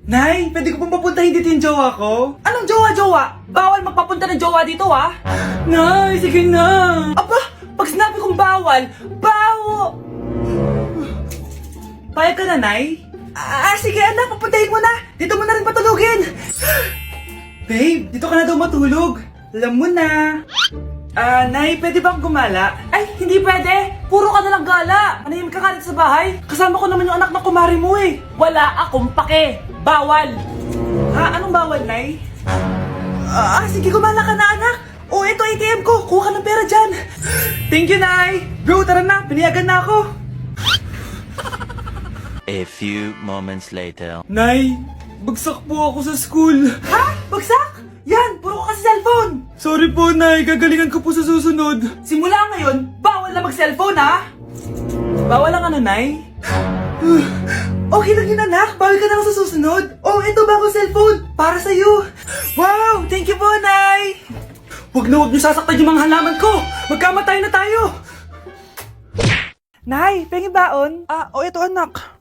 Nay, pwede ko pong papuntahin dito yung jowa ko? Anong jowa-jowa? Bawal magpapunta ng jowa dito, ha? Nay, sige na! Aba, pag sinabi kong bawal, Payag ka na, Nay? sige anak, papuntahin mo na. Dito mo na rin patulugin. Babe, dito ka na daw matulog. Alam mo na. Nay, pwede bang gumala? Ay, hindi pwede. Puro ka nalang gala. Manahimik ka dito sa bahay. Kasama ko naman yung anak ng kumari mo eh. Wala akong pake. Bawal. Ha? Anong bawal, Nay? Sige, gumala ka na anak. Ito ATM ko. Kuha ka ng pera dyan. Thank you, Nay! Bro, tara na! Piniyagan na ako! A few moments later. Nay, bagsak po ako sa school. Ha? Bagsak? Yan, puro ka kasi cellphone. Sorry po, Nay. Gagalingan ko po sa susunod. Simula ngayon, bawal na mag-cellphone ha. Bawal lang ano, Nay? Okay lang yun anak, bawal ka na lang sa susunod. Ito bagong cellphone, para sa'yo. Wow! Thank you po, Nay! Huwag niyo sasaktan yung mga halaman ko! Magkamatay na tayo! Nay, pengi baon? Ito anak.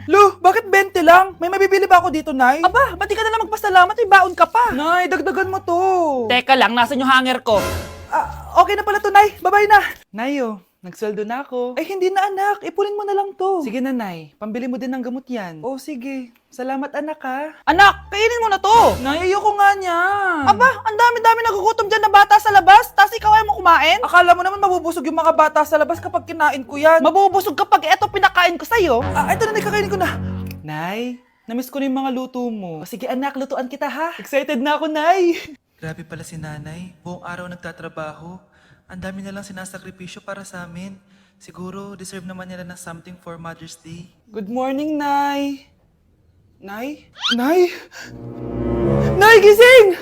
Lo, bakit 20 lang? May mabibili ba ako dito, Nay? Aba, ba't di ka na lang magpasalamat? May baon ka pa. Nay, dagdagan mo to! Teka lang, nasan yung hanger ko? Okay na pala to, Nay. Bye-bye na. Nayo, nagsweldo na ako. Ay, hindi na anak. Ipunin mo na lang to. Sige na, Nay. Pambili mo din ng gamot yan. Sige. Salamat, anak, ha? Anak, kainin mo na to. Nay, ayoko nga niyan. Aba, ang dami-dami nagugutom dyan na bata sa labas, tas ikaw ay mo kumain? Akala mo naman mabubusog yung mga bata sa labas kapag kinain ko yan. Mabubusog kapag eto pinakain ko sa'yo? Ito na, nakakainin ko na. Nay, namiss ko na yung mga luto mo. Sige, anak, lutuan kita, ha? Excited na ako, Nay! Grabe pala si nanay. Buong araw nagtatrabaho. Ang dami na lang sinasakripisyo para sa amin. Siguro, deserve naman nila ng something for Mother's Day. Good morning, Nay! Nay? Nay? Nay, gising!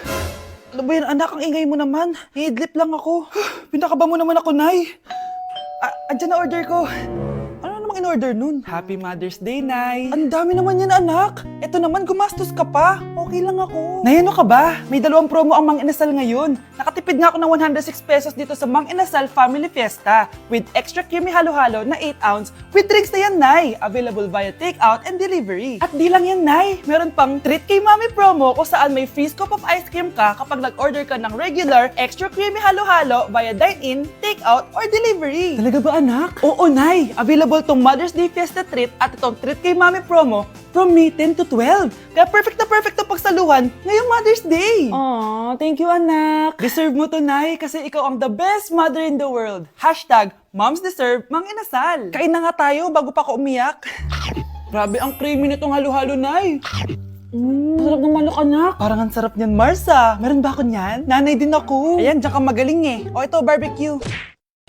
Ano ba yan, anak? Ang ingay mo naman. Hihidlip lang ako. Pinakaba mo naman ako, Nay! Andyan na order ko. Ano namang in-order nun? Happy Mother's Day, Nay! Ang dami naman yan, anak. Ito naman, gumastos ka pa. Okay lang ako. Nay, ano ka ba? May 2 promo ang Mang Inasal ngayon. Nakatipid nga ako ng 106 pesos dito sa Mang Inasal Family Fiesta with extra creamy halo-halo na 8 ounce with drinks na yan, Nay. Available via takeout and delivery. At di lang yan, Nay. Meron pang Treat kay Mami promo kung saan may free scoop of ice cream ka kapag nag-order ka ng regular extra creamy halo-halo via dine-in, takeout, or delivery. Talaga ba, anak? Oo, Nay. Available tong Mother's Day Fiesta Treat at itong Treat kay Mami promo from May 10 to 12. Kaya perfect na pagsaluhan ngayong Mother's Day. Aw, thank you, anak. Deserve mo to, Nay, kasi ikaw ang the best mother in the world. Hashtag, Moms Deserve Mang Inasal. Kain na nga tayo bago pa ako umiyak. Grabe ang creamy nitong halo-halo, Nay. Sarap ng manok, anak. Parang ang sarap niyan, Marsa. Meron ba ako niyan? Nanay din ako. Ayan, diyan ka magaling eh. Ito, barbecue.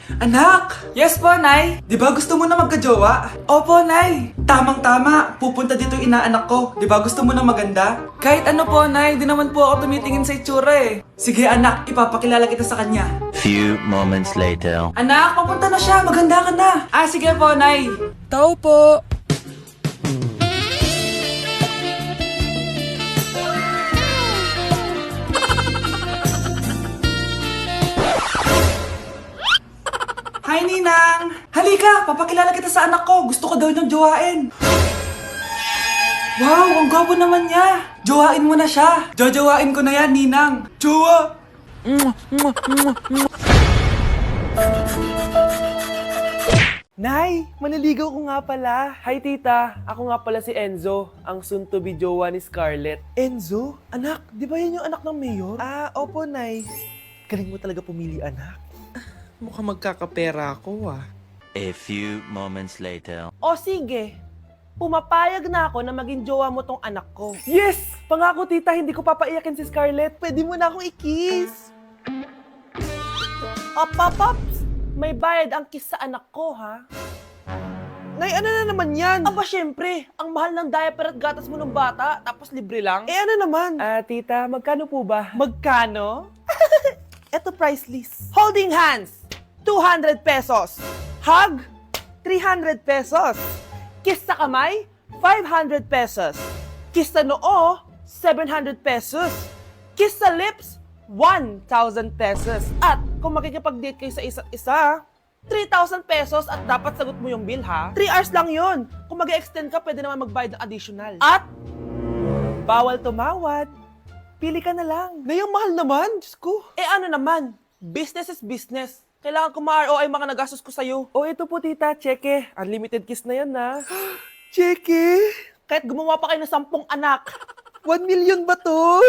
Anak! Yes po, Nay. Di ba gusto mo na magka-jowa? Opo, Nay. Tamang-tama, pupunta dito yung inaanak ko. Di ba gusto mo na maganda? Kahit ano po, Nay. Di naman po ako tumitingin sa itsura eh. Sige anak, ipapakilala kita sa kanya. Few moments later. Anak, papunta na siya. Maganda ka na. Sige po, Nay. Tao po! Hi, Ninang! Halika, papakilala kita sa anak ko. Gusto ko daw niyang jowain. Wow, ang gwapo naman niya. Jowain mo na siya. Jojowain ko na yan, Ninang. Jowa! Nay, maniligaw ko nga pala. Hi tita, ako nga pala si Enzo, ang soon-to-be jowa ni Scarlett. Enzo? Anak, di ba yan yung anak ng mayor? Opo, Nay. Galing mo talaga pumili, anak. Mukhang magkakapera ako A few moments later. O sige, pumapayag na ako na maging jowa mo tong anak ko. Yes! Pangako tita, hindi ko papaiyakin si Scarlett. Pwede mo na akong i-kiss. Paps, may bayad ang kiss sa anak ko, ha? Nay, ano na naman yan? Aba, syempre, ang mahal ng diaper at gatas mo ng bata, tapos libre lang. ano naman? Tita, magkano po ba? Magkano? Eto price list. Holding hands, 200 pesos. Hug, 300 pesos. Kiss sa kamay, 500 pesos. Kiss sa noo, 700 pesos. Kiss sa lips, 1,000 pesos. At kung makikipag-date kayo sa isa't isa, 3,000 pesos at dapat sagot mo yung bill, ha? 3 hours lang yun. Kung mag-extend ka, pwede naman magbayad ng additional. At Bawal tumawad. Pili ka na lang. Nay, ang mahal naman. Diyos ko. Eh ano naman? Business is business. Kailangan ko ma-ROI mga nagastos ko sa'yo. O ito po tita, cheque. Unlimited kiss na yan na. Cheke, Kahit gumawa pa kayo ng 10 anak. 1 million ba to?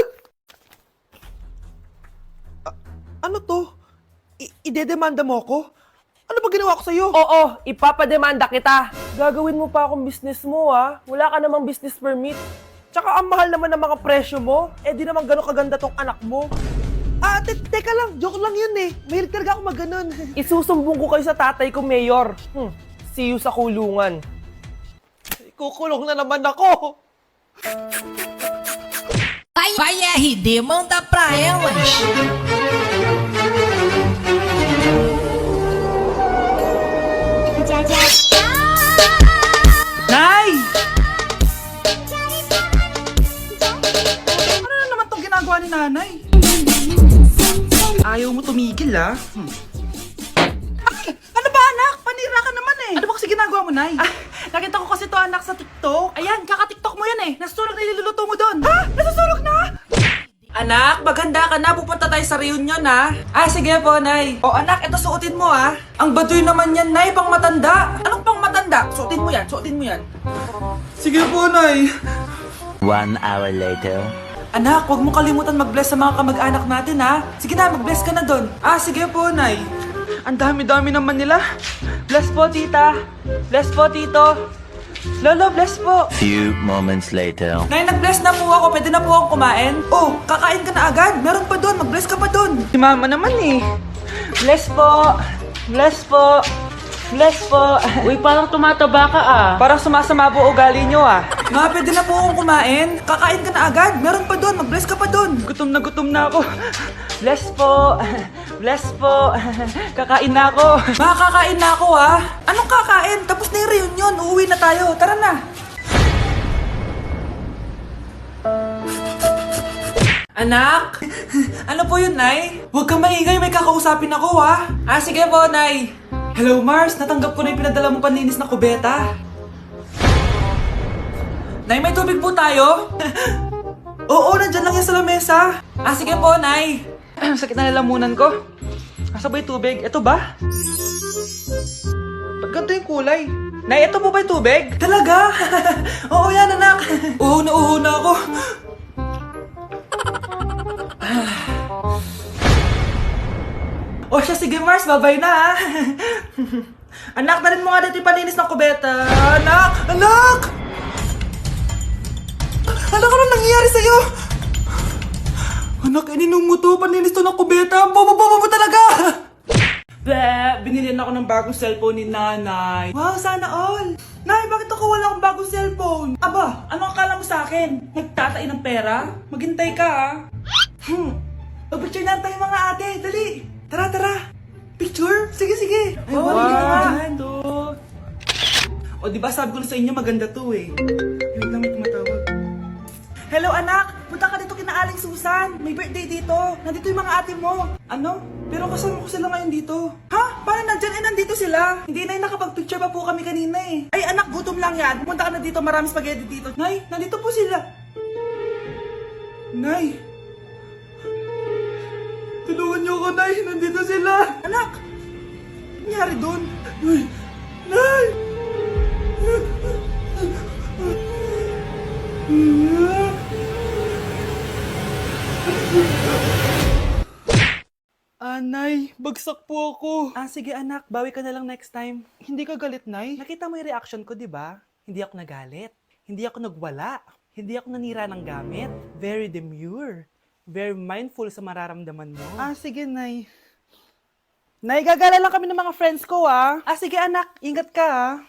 Ano to? Idedemanda mo ko? Ano ba ginawa ko sa'yo? Oo, ipapademanda kita. Gagawin mo pa akong business mo, ha? Wala ka namang business permit. Tsaka ang mahal naman ng mga presyo mo. Eh di naman gano'ng kaganda tong anak mo. Teka lang. Joke lang yun eh. Mahilig talaga ako maganon. Isusumbong ko kayo sa tatay ko, Mayor. See you sa kulungan. Kukulong na naman ako. Vai RD, manda pra elas. Nay! Ano na naman tong ginagawa ni nanay? Ayaw mo tumigil, ah. Ay! Ano ba, anak? Panira ka naman eh. Ano ba kasi ginagawa mo, Nay? Nakita ko kasi to, anak, sa TikTok. Ayan, kaka-TikTok mo yan eh. Nasusunog na iluluto mo doon. Ha? Nasusunog na? Anak, maghanda ka na. Pupunta tayo sa reunion, ha? Sige po, Nay. O, anak, ito suotin mo, ha? Ang baduy naman yan, Nay. Pang matanda. Anong pang matanda? Suotin mo yan, suotin mo yan. Sige po, Nay. 1 hour later. Anak, huwag mo kalimutan mag-bless sa mga kamag-anak natin, ha? Sige na, mag-bless ka na doon. Sige po, Nay. Ang dami-dami naman nila. Bless po, tita. Bless po, tito. Lolo, bless po. Few moments later. Nay, nag-bless na po ako. Pwede na po akong kumain? Oh, kakain ka na agad. Meron pa doon. Mag-bless ka pa doon. Si mama naman eh. Bless po. Bless po. Bless po. Uy, parang tumataba ka Parang sumasama po ugali nyo Ma, pwede na po akong kumain. Kakain ka na agad. Meron pa doon. Mag-bless ka pa doon. Gutom na ako. Bless po. Bless po. Kakain na ako. Ma, kakain na ako Anong kakain? Tapos na yung reunion. Uuwi na tayo. Tara na. Anak? Ano po yun, Nay? Huwag kang maingay. May kakausapin ako, sige po, Nay. Hello, Mars. Natanggap ko na yung pinadala mong panlinis na kubeta. Nay, may tubig po tayo? Oo, nandyan lang yan sa lamesa. Sige po, Nay. Sakit na lalamunan ko. Asa ba yung tubig? Ito ba? Ba't ganito yung kulay? Nay, ito po ba yung tubig? Talaga? Oo yan, anak. Uho na ako. O siya, sige Mars, babay na Anak, dalhin mo nga dito yung palinis ng kubeta. Anak! Anak! Anak, ano nangyayari sa'yo? Anak, ininom mo to. Paninis to ng kubeta. Ang bobo-bobo mo talaga! Binilihan ako ng bagong cellphone ni nanay. Wow, sana all! Nay, bakit ako wala akong bagong cellphone? Aba, ano akala mo sa akin? Nagtatain ng pera? Maghintay ka, Picture na tayo mga ate. Dali! Tara! Picture? Sige. Ay, One, O, diba sabi ko na sa inyo maganda to eh. Wait lang, may tumatawag. Hello anak! Punta ka dito kina Aling Susan! May birthday dito! Nandito yung mga ate mo! Ano? Pero kasama ko sila ngayon dito. Ha? Paano nandyan? Nandito sila! Hindi na nakapag-picture pa po kami kanina eh. Ay anak, gutom lang yan. Pumunta ka na dito, marami spaghetti dito. Nay, nandito po sila. Nay! Tulungan niyo ako, Nay! Nandito sila! Anak! Ano nangyari doon? Nay! Nay, bagsak po ako. Sige anak, bawi ka na lang next time. Hindi ka galit, Nay? Nakita mo yung reaction ko, di ba? Hindi ako nagalit. Hindi ako nagwala. Hindi ako nanira ng gamit. Very demure. Very mindful sa mararamdaman mo. Sige, Nay. Nay, gagala lang kami ng mga friends ko, sige anak, ingat ka,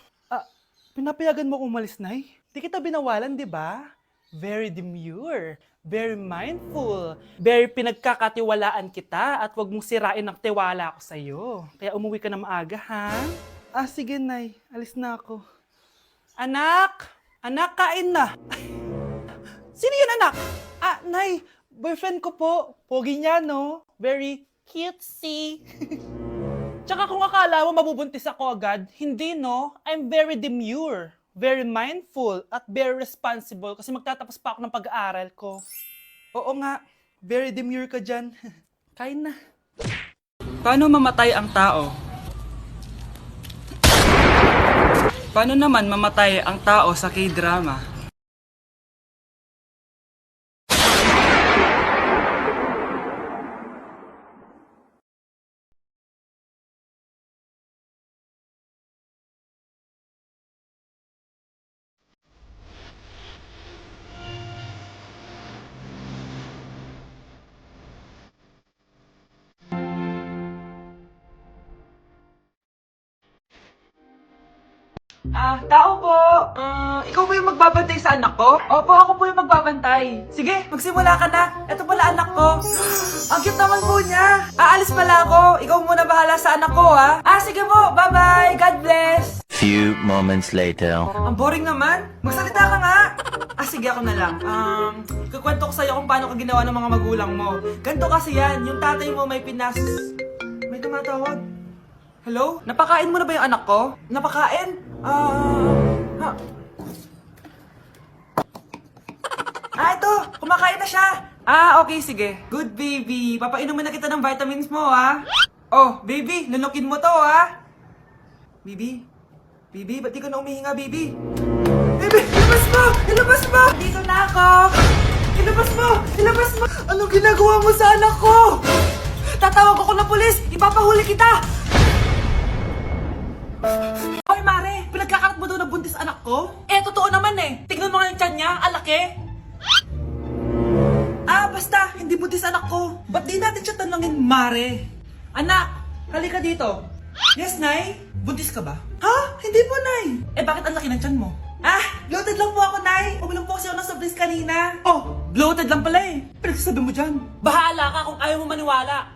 pinapayagan mo kong umalis, Nay? Di kita binawalan, di ba? Very demure. Very mindful. Very pinagkakatiwalaan kita at wag mong sirain ang tiwala ko sa'yo. Kaya umuwi ka na maaga, ha? Sige, Nay. Alis na ako. Anak! Anak, kain na! Sino yun, anak? Nay, boyfriend ko po. Pogi niya, no? Very cutesy. Tsaka kung akala mo mabubuntis ako agad, hindi, no? I'm very demure. very mindful at very responsible kasi magtatapos pa ako ng pag-aaral ko. Oo nga, very demure ka dyan. Kain na. Paano mamatay ang tao? Paano naman mamatay ang tao sa K-drama? Tao po! Ikaw ba yung magbabantay sa anak ko? Opo, ako po yung magbabantay. Sige, magsimula ka na. Ito pala anak ko. Ang cute naman po niya. Aalis pala ako. Ikaw muna bahala sa anak ko, ha? Sige po. Bye-bye. God bless. Few moments later. Ang boring naman. Magsalita ka nga. Sige, ako na lang. Kukwento ko sa'yo kung paano ka ginawa ng mga magulang mo. Ganto kasi yan. Yung tatay mo may May tumatawag. Hello? Napakain mo na ba yung anak ko? Napakain? Ito! Kumakain na siya! Okay, sige. Good, baby. Papainumin na kita ng vitamins mo, ha? Oh, baby, lunukin mo to, ha? Baby? Baby, ba't di ka na umihinga, baby? Baby, ilabas mo! Ilabas mo! Dito na ako! Ilabas mo! Ilabas mo! Anong ginagawa mo sa anak ko? Tatawag ako ng pulis! Ipapahuli kita! Hoy, Mare! Pinagkakarat mo daw na buntis anak ko? Totoo naman eh! Tignan mo nga yung tiyan niya, alaki! Basta! Hindi buntis anak ko! Ba't di natin siya tanongin, Mare? Anak! Halika dito! Yes, Nay? Buntis ka ba? Ha? Hindi po, Nay! Bakit ang laki ng tiyan mo? Bloated lang po ako, Nay! Uminom po kasi ako ng sobris kanina! Oh, bloated lang pala eh! Pinagsasabi mo dyan? Bahala ka kung ayaw mo maniwala!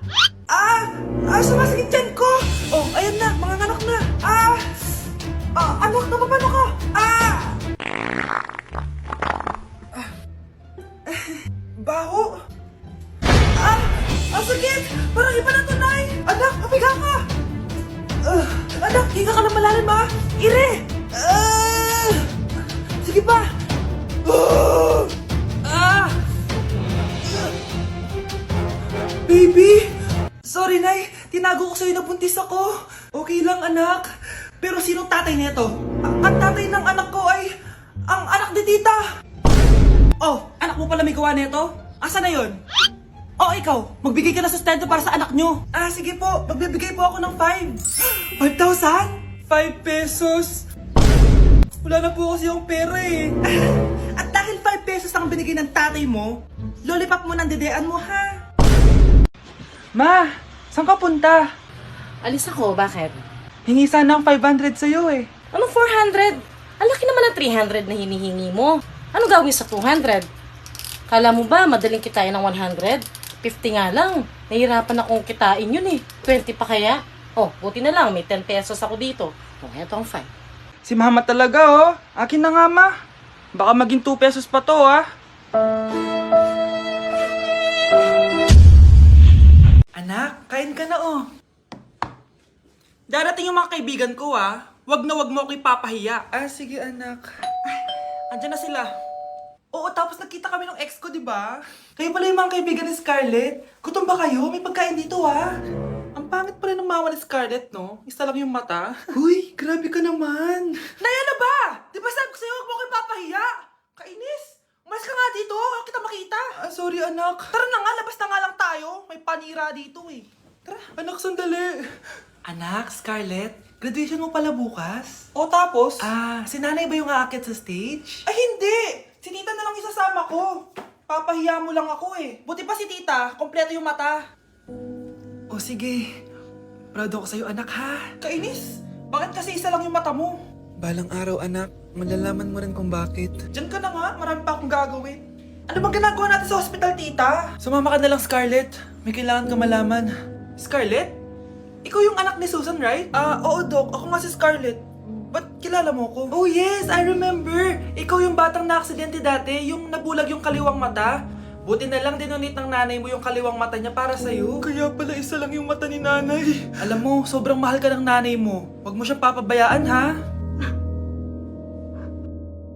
Sumasakit tiyan ko! Oh, ayan na! Mga anak na! Anak, napapano ka? Baho! Sakit! Parang iba na to, Nay! Anak, papiga ka! Anak, hinga ka na malalim, ha? Ire! Sige pa! Baby! Sorry, Nay. Tinago ko sa'yo na buntis ako. Okay lang, anak. Pero sinong tatay nito? Ang tatay ng anak ko ay ang anak ni tita. Oh, anak mo pala may gawa nito? Asa na yun? Oh, ikaw. Magbigay ka ng sustento para sa anak nyo. Sige po. Magbibigay po ako ng 5. 5,000? 5 pesos? Wala na po kasi yung pera eh. At dahil 5 pesos ang binigay ng tatay mo, lollipop mo ng dedean mo, ha? Ma, saan ka punta? Alis ako, bakit? Hingi sana ang 500 sa'yo eh. Anong 400? Ang laki naman ng 300 na hinihingi mo. Ano gawin sa 200? Kala mo ba madaling kitain ng 100? 50 nga lang. Nahihirapan akong kitain yun eh. 20 pa kaya? Oh, buti na lang. May 10 pesos ako dito. Oh, eto ang 5. Si mama talaga oh. Akin na nga, ma. Baka maging 2 pesos pa to, ah. Anak, kain ka na oh. Darating yung mga kaibigan ko ah. Wag na wag mo ako ipapahiya. Sige anak. Andyan na sila. Oo, tapos nagkita kami ng ex ko, di ba? Kayo pala yung mga kaibigan ni Scarlett. Gutom ba kayo? May pagkain dito ah. Ang pangit pa rin ng mama ni Scarlett, no? Isa lang yung mata. Huy, grabe ka naman. Naya na ba? Di ba sabi ko sa'yo, wag mo ako ipapahiya? Kainis. Umalis ka nga dito, huwag kita makita. Sorry anak. Tara na nga, labas na nga lang tayo. May panira dito eh. Tara. Anak, sandali. Anak, Scarlett, graduation mo pala bukas? O tapos? Si nanay ba yung aakit sa stage? Ay hindi! Si tita na lang isasama ko. Papahiya mo lang ako eh. Buti pa si tita, kompleto yung mata. O sige, proud ako sa'yo anak ha. Kainis, bakit kasi isa lang yung mata mo? Balang araw anak, malalaman mo rin kung bakit. Diyan ka na nga, marami pa akong gagawin. Ano bang ginagawa natin sa hospital, tita? Sumama ka na lang, Scarlett. May kailangan ka malaman. Scarlett? Ikaw yung anak ni Susan, right? Oo, Doc. Ako nga si Scarlett. Ba't kilala mo ko? Oh, yes! I remember! Ikaw yung batang na-aksidente dati, yung nabulag yung kaliwang mata. Buti na lang dinonate ng nanay mo yung kaliwang mata niya para sa'yo. Kaya pala isa lang yung mata ni nanay. Alam mo, sobrang mahal ka ng nanay mo. Huwag mo siyang papabayaan, ha?